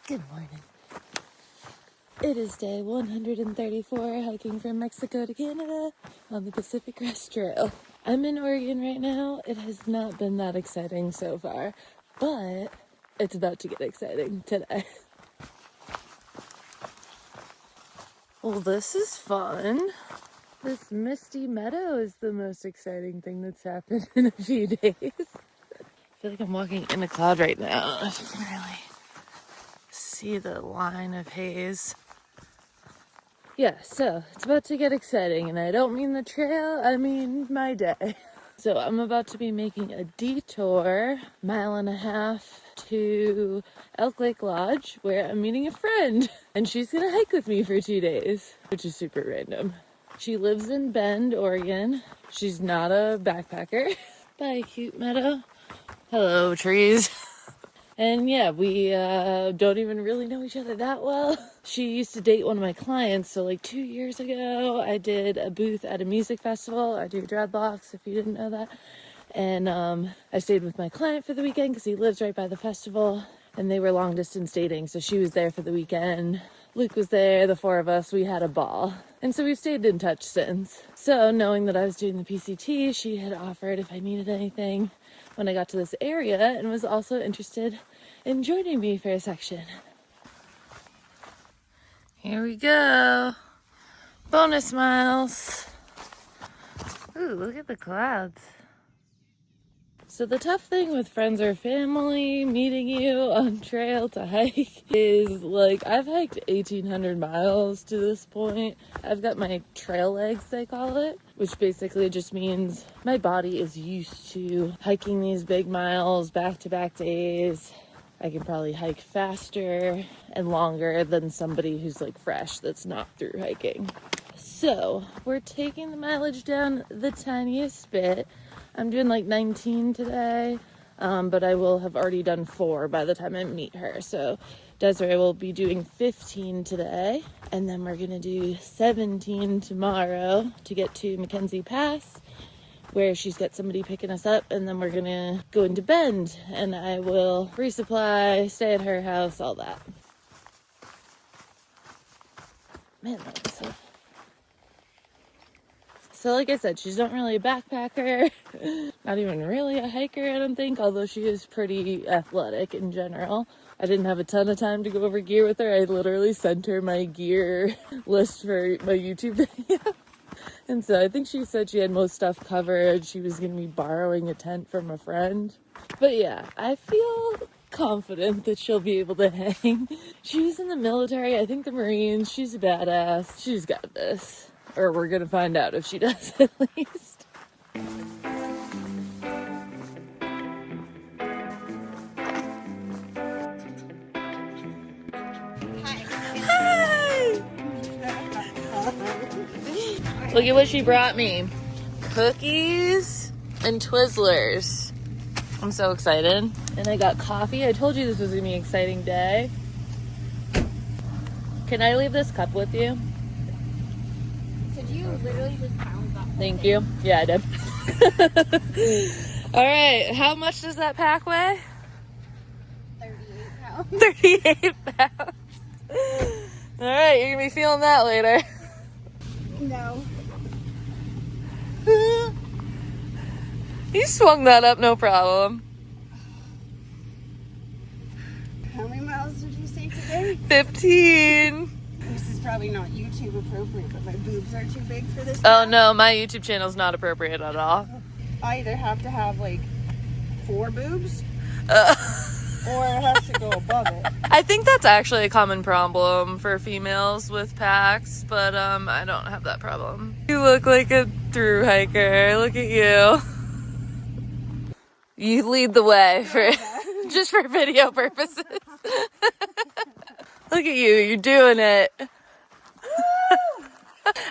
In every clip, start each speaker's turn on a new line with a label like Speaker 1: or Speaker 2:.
Speaker 1: Good morning. It is day 134 hiking from Mexico to Canada on the Pacific Crest Trail. I'm in Oregon right now. It has not been that exciting so far, but it's about to get exciting today. Well, this is fun. This misty meadow is the most exciting thing that's happened in a few days. I feel like I'm walking in a cloud right now. If you can really see the line of haze. Yeah, so it's about to get exciting, and I don't mean the trail, I mean my day. So I'm about to be making a detour, 1.5 miles to Elk Lake Lodge, where I'm meeting a friend, and she's gonna hike with me for 2 days, which is super random. She lives in Bend, Oregon. She's not a backpacker. Bye, cute meadow. Hello, trees. And yeah, we don't even really know each other that well. She used to date one of my clients, so like 2 years ago, I did a booth at a music festival. I do dreadlocks, if you didn't know that. And I stayed with my client for the weekend because he lives right by the festival. And they were long distance dating, so she was there for the weekend. Luke was there, the four of us, we had a ball. And so we've stayed in touch since. So knowing that I was doing the PCT, she had offered if I needed anything when I got to this area, and was also interested in joining me for a section. Here we go. Bonus miles. Ooh, look at the clouds. So the tough thing with friends or family meeting you on trail to hike is, like, I've hiked 1,800 miles to this point. I've got my trail legs, they call it, which basically just means my body is used to hiking these big miles back-to-back days. I can probably hike faster and longer than somebody who's like fresh that's not through hiking. So we're taking the mileage down the tiniest bit. I'm doing like 19 today, but I will have already done 4 by the time I meet her. So Desiree will be doing 15 today, and then we're gonna do 17 tomorrow to get to Mackenzie Pass, where she's got somebody picking us up, and then we're gonna go into Bend, and I will resupply, stay at her house, all that. Man, that's so like I said, she's not really a backpacker, not even really a hiker, I don't think, although she is pretty athletic in general. I didn't have a ton of time to go over gear with her. I literally sent her my gear list for my YouTube video. And so I think she said she had most stuff covered. She was going to be borrowing a tent from a friend. But yeah, I feel confident that she'll be able to hang. She was in the military, I think the Marines. She's a badass. She's got this. Or we're going to find out if she does at least. Hi! Look at what she brought me. Cookies and Twizzlers. I'm so excited. And I got coffee. I told you this was going to be an exciting day. Can I leave this cup with you?
Speaker 2: Did you literally just pound that?
Speaker 1: Thank you. Yeah, I did. All right. How much does that pack weigh?
Speaker 2: 38 pounds.
Speaker 1: 38 pounds. All right. You're going to be feeling that later.
Speaker 2: No.
Speaker 1: You swung that up, no problem.
Speaker 2: How many miles did you say today?
Speaker 1: 15.
Speaker 2: This is probably not YouTube appropriate, but my boobs are too big for this.
Speaker 1: Oh no, my YouTube channel is not appropriate at all.
Speaker 2: I either have to have like 4 boobs, or it has to go above it.
Speaker 1: I think that's actually a common problem for females with packs, but I don't have that problem. You look like a thru hiker. Look at you. You lead the way for just for video purposes. Look at you, you're doing it.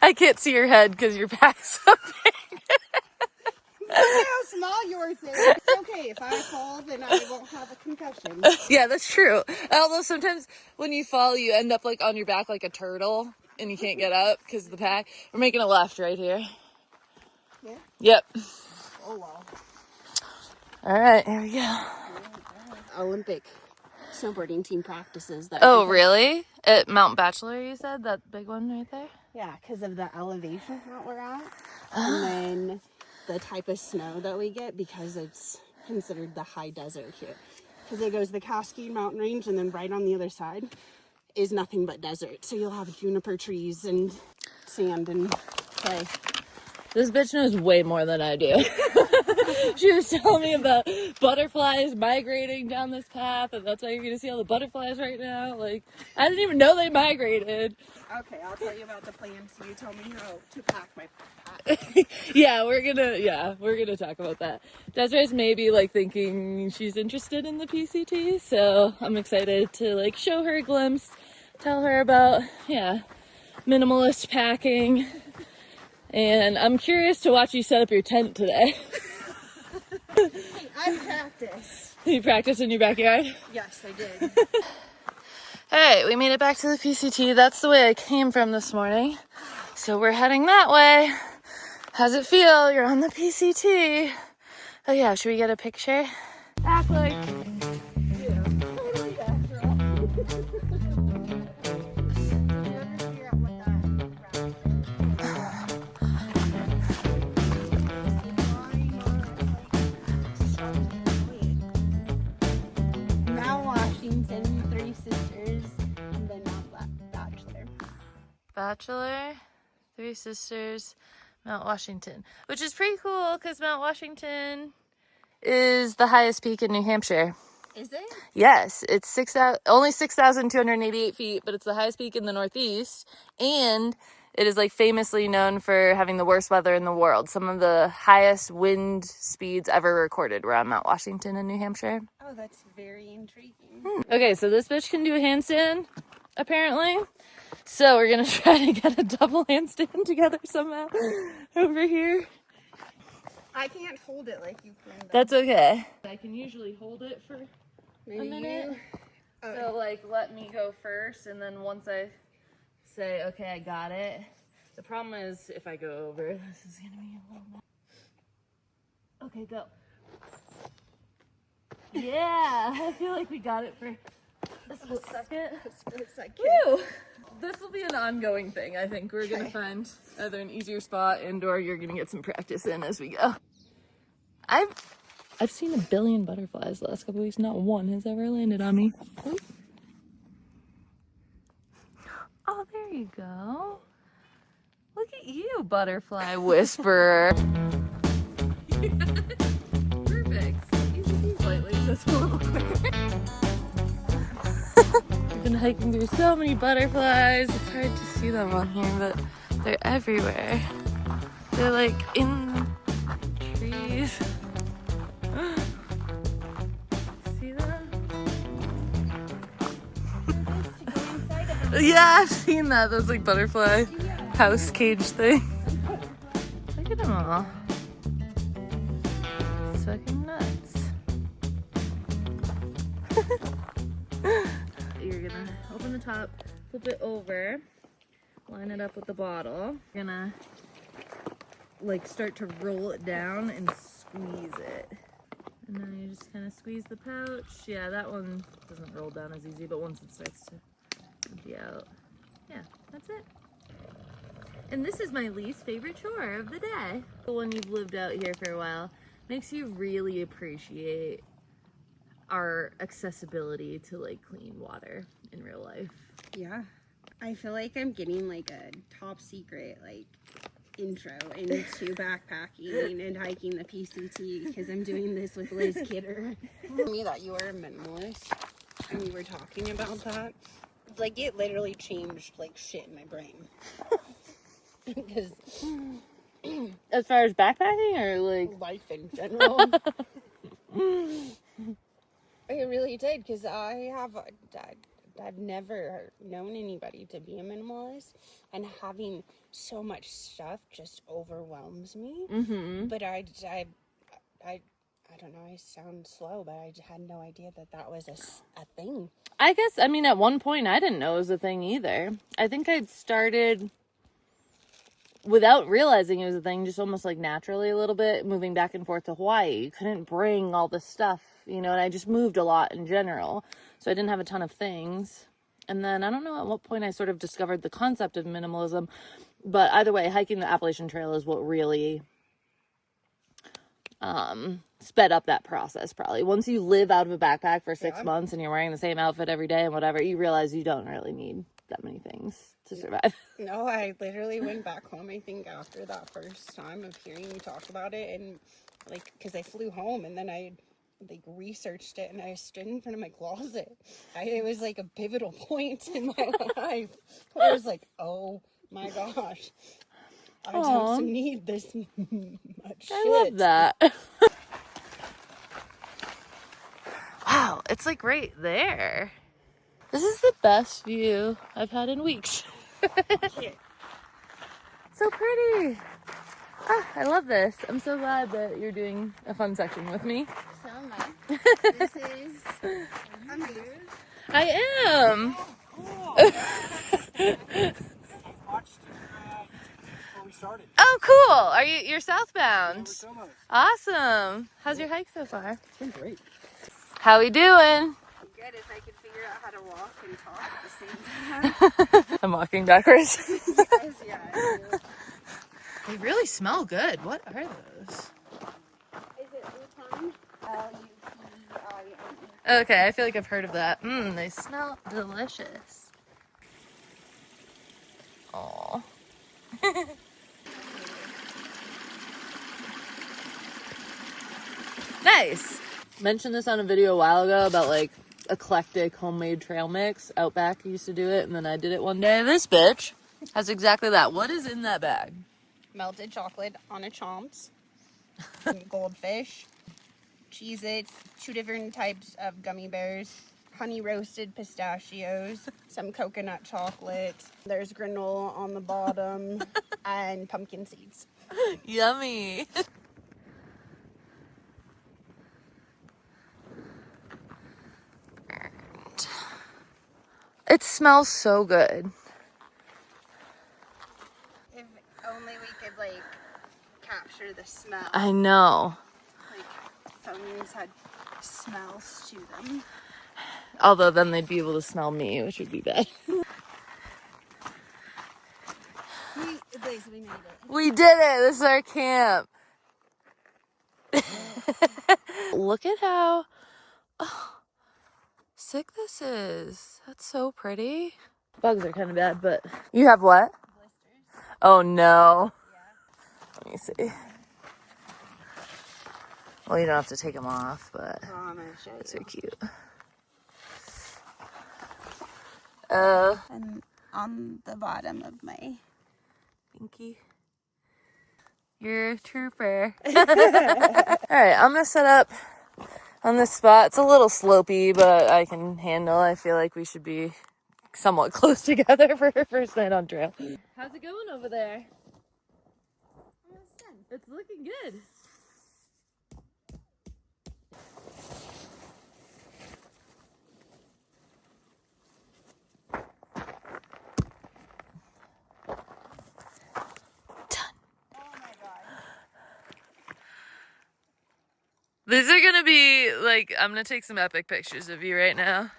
Speaker 1: I can't see your head because your back's so big.
Speaker 2: Look at how small yours is. It's okay. If I fall, then I won't have a concussion.
Speaker 1: Yeah, that's true. Although sometimes when you fall, you end up like on your back like a turtle and you can't get up because of the pack. We're making a left right here.
Speaker 2: Yeah?
Speaker 1: Yep.
Speaker 2: Oh, wow.
Speaker 1: All right, here we go.
Speaker 2: Olympic snowboarding team practices there.
Speaker 1: Oh, really? At Mount Bachelor, you said? That big one right there?
Speaker 2: Yeah, because of the elevation that we're at. And then the type of snow that we get, because it's considered the high desert here. Because it goes the Cascade Mountain Range, and then right on the other side is nothing but desert. So you'll have juniper trees and sand and clay.
Speaker 1: This bitch knows way more than I do. She was telling me about butterflies migrating down this path, and that's why you're gonna see all the butterflies right now. Like, I didn't even know they migrated.
Speaker 2: Okay, I'll tell you about the plans. You tell me how to pack my pack.
Speaker 1: Yeah, we're gonna talk about that. Desiree's maybe like thinking she's interested in the PCT, so I'm excited to like show her a glimpse, tell her about minimalist packing, and I'm curious to watch you set up your tent today.
Speaker 2: I practice.
Speaker 1: You practice in your backyard?
Speaker 2: Yes, I did.
Speaker 1: Alright, we made it back to the PCT. That's the way I came from this morning. So we're heading that way. How's it feel? You're on the PCT. Oh yeah, should we get a picture? Act like...
Speaker 2: Yeah, totally natural. Mount Washington, Three Sisters, and then Mount Bachelor.
Speaker 1: Bachelor, Three Sisters, Mount Washington. Which is pretty cool because Mount Washington is the highest peak in New Hampshire.
Speaker 2: Is it?
Speaker 1: Yes, it's only 6,288 feet, but it's the highest peak in the Northeast, and it is like famously known for having the worst weather in the world. Some of the highest wind speeds ever recorded were on Mount Washington in New Hampshire.
Speaker 2: Oh, that's very intriguing.
Speaker 1: Okay, so this bitch can do a handstand, apparently. So we're gonna try to get a double handstand together somehow over here.
Speaker 2: I can't hold it like you can. Though.
Speaker 1: That's okay. I can usually hold it for
Speaker 2: Maybe
Speaker 1: a minute. So like let me go first, and then once I say, okay, I got it. The problem is if I go over, this is gonna be a little bit. Okay, go. Yeah, I feel like we got it for a split second. Woo! This will be an ongoing thing. I think we're gonna find either an easier spot and/or you're gonna get some practice in as we go. I've seen a billion butterflies the last couple weeks. Not one has ever landed on me. Oh, there you go. Look at you, butterfly whisperer. Perfect. Easy slightly, just a little quicker. We've been hiking through so many butterflies. It's hard to see them on here, but they're everywhere. They're like in the trees. See them? Yeah, I've seen that. Those like butterfly house cage thing. Look at them all. It's fucking nuts. You're gonna open the top, flip it over, line it up with the bottle. You're gonna like start to roll it down and squeeze it. And then you just kind of squeeze the pouch. Yeah, that one doesn't roll down as easy, but once it starts to empty out, yeah, that's it. And this is my least favorite chore of the day. When you've lived out here for a while, makes you really appreciate our accessibility to like clean water in real life.
Speaker 2: Yeah, I feel like I'm getting like a top secret like intro into backpacking and hiking the PCT because I'm doing this with Liz Kidder. Told me that you are a minimalist and we were talking about that. Like it literally changed like shit in my brain. Because
Speaker 1: as far as backpacking or like
Speaker 2: life in general. It really did because I've never known anybody to be a minimalist, and having so much stuff just overwhelms me.
Speaker 1: Mm-hmm.
Speaker 2: But I don't know, I sound slow, but I had no idea that was a thing.
Speaker 1: I guess, I mean, at one point I didn't know it was a thing either. I think I'd started without realizing it was a thing, just almost like naturally a little bit, moving back and forth to Hawaii, you couldn't bring all this stuff, you know, and I just moved a lot in general. So I didn't have a ton of things. And then I don't know at what point I sort of discovered the concept of minimalism, but either way, hiking the Appalachian Trail is what really sped up that process. Probably once you live out of a backpack for 6 months and you're wearing the same outfit every day and whatever, you realize you don't really need that many things to survive.
Speaker 2: No, I literally went back home, I think, after that first time of hearing you talk about it, and like, because I flew home and then I like researched it and I stood in front of my closet. It was like a pivotal point in my life where I was like, oh my gosh, I don't need this much shit.
Speaker 1: I love that. Wow, it's like right there. This is the best view I've had in weeks. So pretty. Ah, I love this. I'm so glad that you're doing a fun section with me.
Speaker 2: So am I. This is amazing.
Speaker 1: I am.
Speaker 3: Oh, cool. I watched before we started.
Speaker 1: Oh, cool. You're southbound?
Speaker 3: Yeah, we're
Speaker 1: Awesome. How's your hike so far?
Speaker 3: It's been great.
Speaker 1: How we doing?
Speaker 2: Good if I could figure out how to walk and talk at the same time.
Speaker 1: I'm walking backwards.
Speaker 2: Yes, yeah, I do.
Speaker 1: They really smell good. What are those?
Speaker 2: Is it Luton? Luton.
Speaker 1: Okay, I feel like I've heard of that. They smell delicious. Aw. Nice. Mentioned this on a video a while ago about like eclectic homemade trail mix. Outback used to do it, and then I did it one day. This bitch has exactly that. What is in that bag?
Speaker 2: Melted chocolate on a chomps, goldfish, Cheez-Its, 2 different types of gummy bears, honey roasted pistachios, some coconut chocolate, there's granola on the bottom, and pumpkin seeds.
Speaker 1: Yummy. It smells so good.
Speaker 2: If only we could, like, capture the smell.
Speaker 1: I know.
Speaker 2: Like, phones had smells to them.
Speaker 1: Although then they'd be able to smell me, which would be bad.
Speaker 2: We made it.
Speaker 1: We did it! This is our camp. Look at how sick this is. That's so pretty. Bugs are kind of bad, but... You have what?
Speaker 2: Blisters.
Speaker 1: Oh no.
Speaker 2: Yeah.
Speaker 1: Let me see. Well, you don't have to take them off, but
Speaker 2: Oh, I'm gonna show you.
Speaker 1: those are cute.
Speaker 2: And on the bottom of my...
Speaker 1: Pinky. You're a trooper. Alright, I'm gonna set up on this spot. It's a little slopey, but I can handle. I feel like we should be somewhat close together for our first night on trail. How's it going over there? It's looking good. These are gonna be like, I'm gonna take some epic pictures of you right now.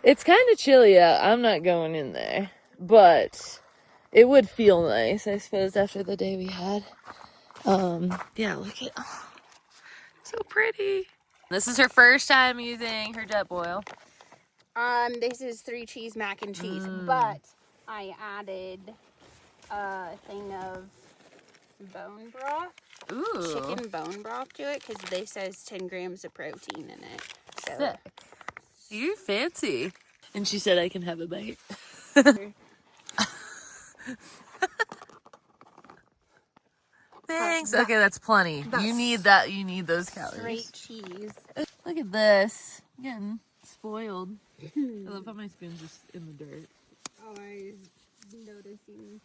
Speaker 1: It's kind of chilly out. I'm not going in there, but it would feel nice, I suppose, after the day we had. Yeah, look at, oh, so pretty. This is her first time using her jet boil.
Speaker 2: This is 3 cheese mac and cheese, but I added a thing of bone broth.
Speaker 1: Ooh.
Speaker 2: Chicken bone broth to it because this says 10 grams of protein in it. So.
Speaker 1: Sick. You're fancy. And she said I can have a bite. Thanks. Okay, that's plenty. You need that. You need those calories.
Speaker 2: Straight cheese.
Speaker 1: Look at this. I'm getting spoiled. I love how my spoon's just in the dirt.
Speaker 2: Oh, I was noticing.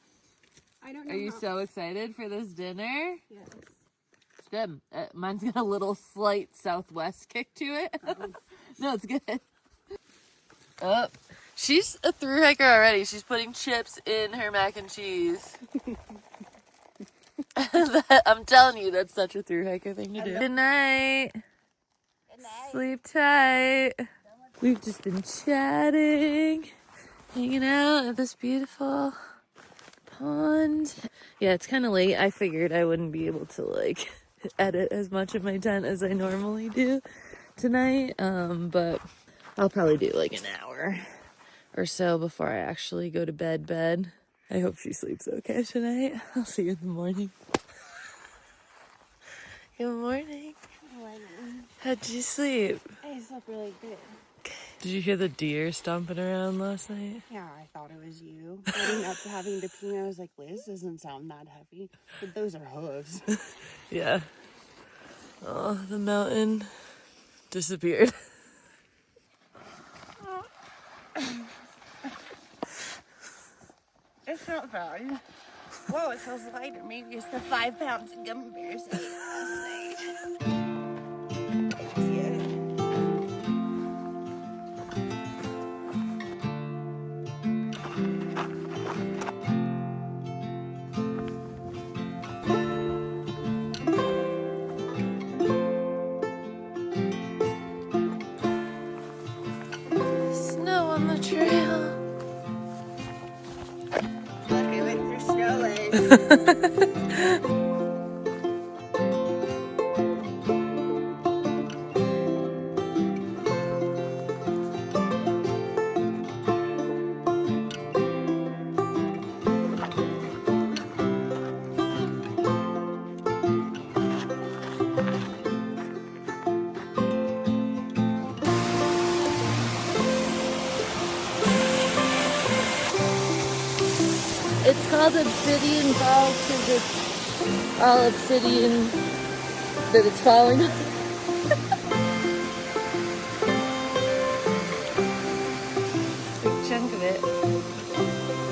Speaker 2: I don't know.
Speaker 1: Are you so excited for this dinner?
Speaker 2: Yes.
Speaker 1: It's good. Mine's got a little slight southwest kick to it. No, it's good. Oh, she's a thru hiker already. She's putting chips in her mac and cheese. I'm telling you, that's such a thru hiker thing to do. Good night.
Speaker 2: Good night.
Speaker 1: Sleep tight. We've just been chatting, hanging out at this beautiful pond. Yeah, it's kind of late. I figured I wouldn't be able to like edit as much of my tent as I normally do tonight. But I'll probably do like an hour or so before I actually go to bed. I hope she sleeps okay tonight. I'll see you in the morning. Good morning. How'd you sleep?
Speaker 2: I slept really good.
Speaker 1: Did you hear the deer stomping around last night?
Speaker 2: Yeah, I thought it was you. Getting up to having to pee, I was like, Liz doesn't sound that heavy. But those are hooves.
Speaker 1: Yeah. Oh, the mountain disappeared.
Speaker 2: It's not bad. Whoa, it feels lighter. Maybe it's the 5 pounds of gummy bears I ate last night. See it?
Speaker 1: Snow on the trail.
Speaker 2: Look, I went through snow legs.
Speaker 1: It's called Obsidian Falls because it's all obsidian that it's falling on. Big chunk of it.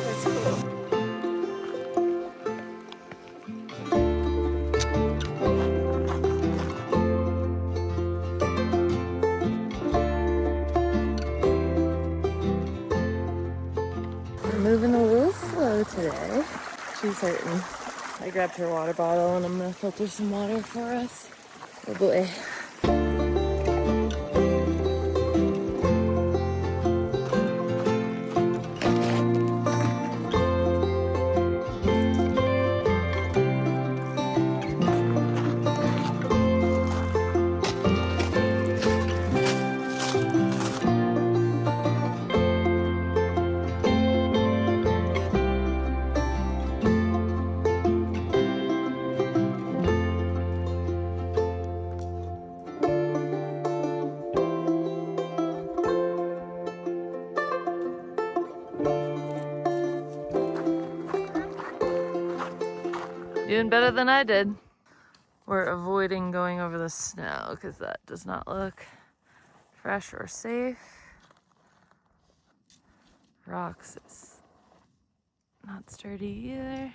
Speaker 2: That's cool.
Speaker 1: We're moving a little slow today. She's hurting. I grabbed her water bottle and I'm gonna filter some water for us. Oh boy. Doing better than I did. We're avoiding going over the snow because that does not look fresh or safe. Rocks is not sturdy either.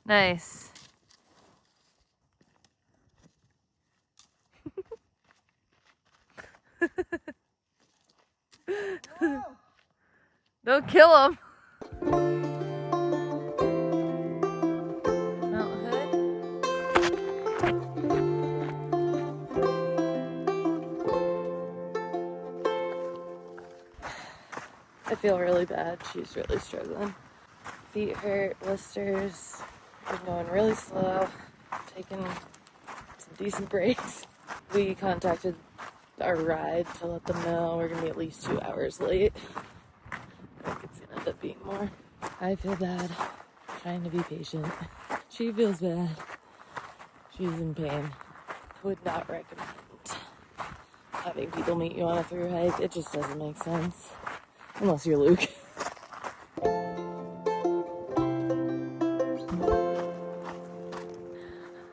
Speaker 1: Nice. Don't kill him. I feel really bad. She's really struggling. Feet hurt, blisters. Been going really slow. Taking some decent breaks. We contacted our ride to let them know we're gonna be at least 2 hours late. I think it's gonna end up being more. I feel bad. Trying to be patient. She feels bad. She's in pain. Would not recommend having people meet you on a thru hike. It just doesn't make sense. Unless you're Luke.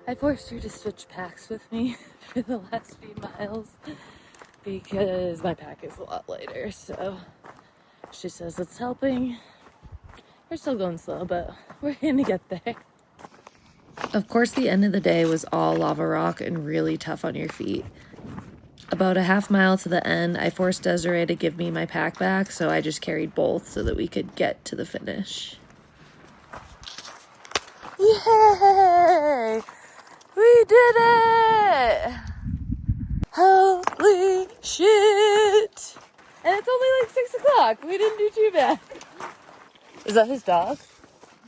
Speaker 1: I forced her to switch packs with me for the last few miles because my pack is a lot lighter, so she says it's helping. We're still going slow, but we're gonna get there. Of course, the end of the day was all lava rock and really tough on your feet. About a half mile to the end, I forced Desiree to give me my pack back, so I just carried both so that we could get to the finish. Yay! We did it! Holy shit! And it's only like 6 o'clock. We didn't do too bad. Is that his dog?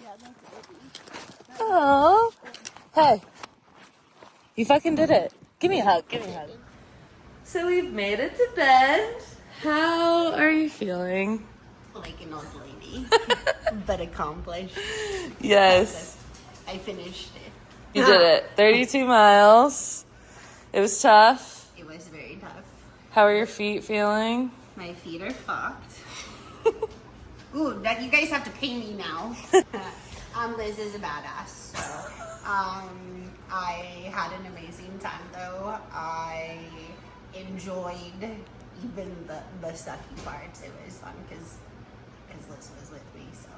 Speaker 2: Yeah, that's Eddie.
Speaker 1: Oh. Hey. You fucking did it. Give me a hug. Give me a hug. So we've made it to bed. How are you feeling?
Speaker 2: Like an old lady, but accomplished.
Speaker 1: Yes.
Speaker 2: I finished it.
Speaker 1: You did it. 32 miles. It was tough.
Speaker 2: It was very tough.
Speaker 1: How are your feet feeling?
Speaker 2: My feet are fucked. Ooh, that you guys have to pay me now. Liz is a badass, so I had an amazing time though. I enjoyed even the sucky parts. It was fun because Liz was with me, so.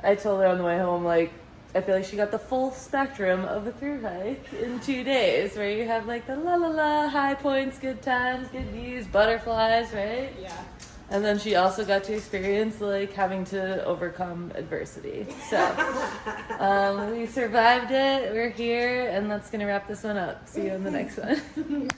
Speaker 1: I told her on the way home, like, I feel like she got the full spectrum of a thru hike in 2 days, where you have like the la la la, high points, good times, good views, butterflies, right?
Speaker 2: Yeah.
Speaker 1: And then she also got to experience like having to overcome adversity. So we survived it, we're here, and that's gonna wrap this one up. See you in the next one.